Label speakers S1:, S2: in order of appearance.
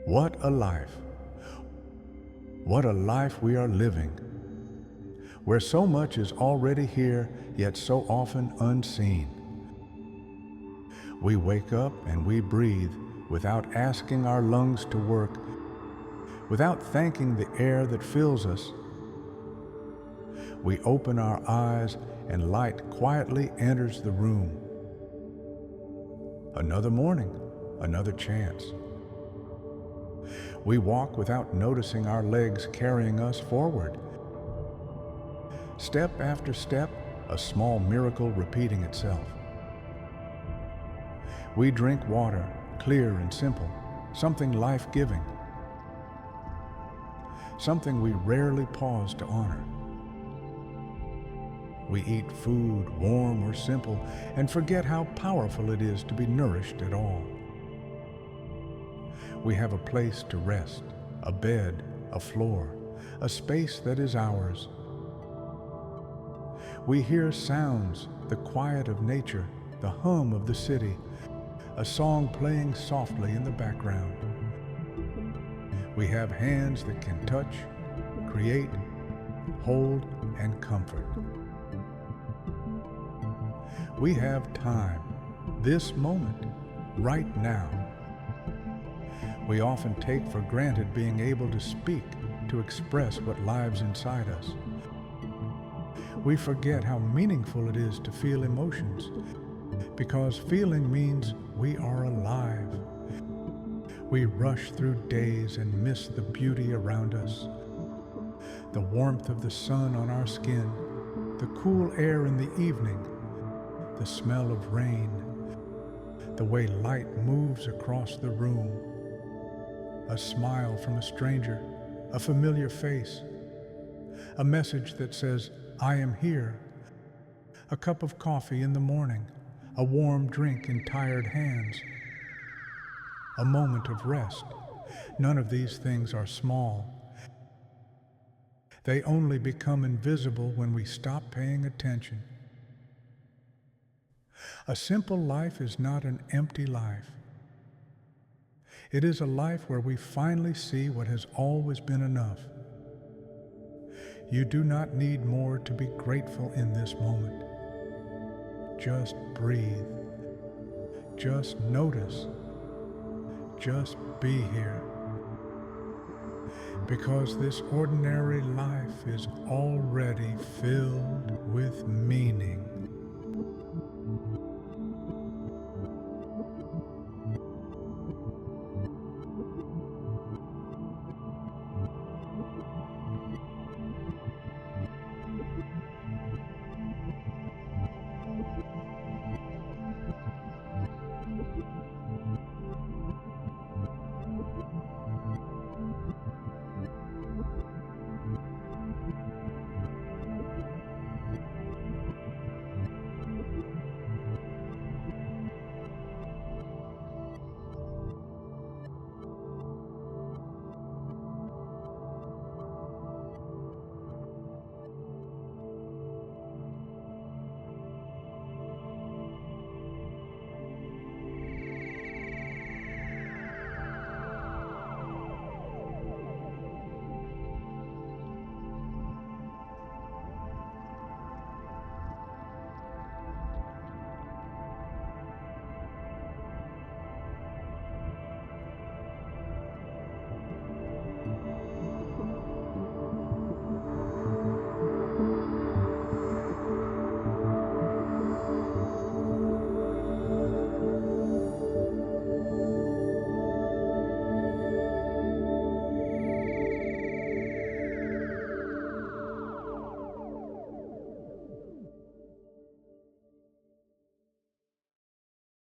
S1: What a life! What a life we are living, where so much is already here, yet so often unseen. We wake up and we breathe without asking our lungs to work, without thanking the air that fills us. We open our eyes and light quietly enters the room. Another morning, another chance. We walk without noticing our legs carrying us forward. Step after step, a small miracle repeating itself. We drink water, clear and simple, something life-giving, something we rarely pause to honor. We eat food, warm or simple, and forget how powerful it is to be nourished at all. We have a place to rest, a bed, a floor, a space that is ours. We hear sounds, the quiet of nature, the hum of the city, a song playing softly in the background. We have hands that can touch, create, hold, and comfort. We have time, this moment, right now. We often take for granted being able to speak, to express what lives inside us. We forget how meaningful it is to feel emotions, because feeling means we are alive. We rush through days and miss the beauty around us, the warmth of the sun on our skin, the cool air in the evening, the smell of rain, the way light moves across the room, a smile from a stranger, a familiar face, a message that says, "I am here," a cup of coffee in the morning, a warm drink in tired hands, a moment of rest. None of these things are small. They only become invisible when we stop paying attention. A simple life is not an empty life. It is a life where we finally see what has always been enough. You do not need more to be grateful in this moment. Just breathe. Just notice. Just be here. Because this ordinary life is already filled with meaning.